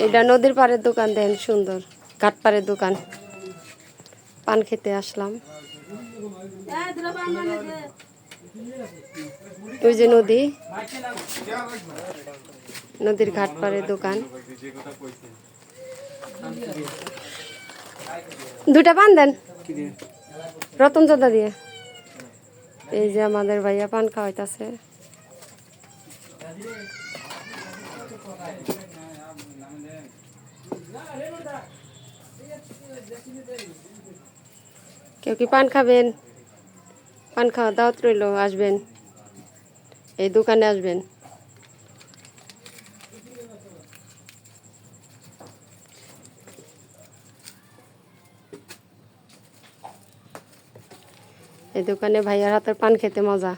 এটা নদীর পাড়ের দোকান, দেন সুন্দর ঘাট পাড়ের দোকান। পান খেতে আসলাম। ওই যে নদী, নদীর ঘাট পাড়ের দোকান। দুটা পান দেন রতন চাঁদা দিয়ে। এই যে আমাদের ভাইয়া পান খাওয়াইতেছে। কেউ কি পান খাবেন? পান খাওয়া দাওয়াত রইল, আসবেন, এই দোকানে আসবেন। এই দোকানে ভাইয়ার হাতের পান খেতে মজা।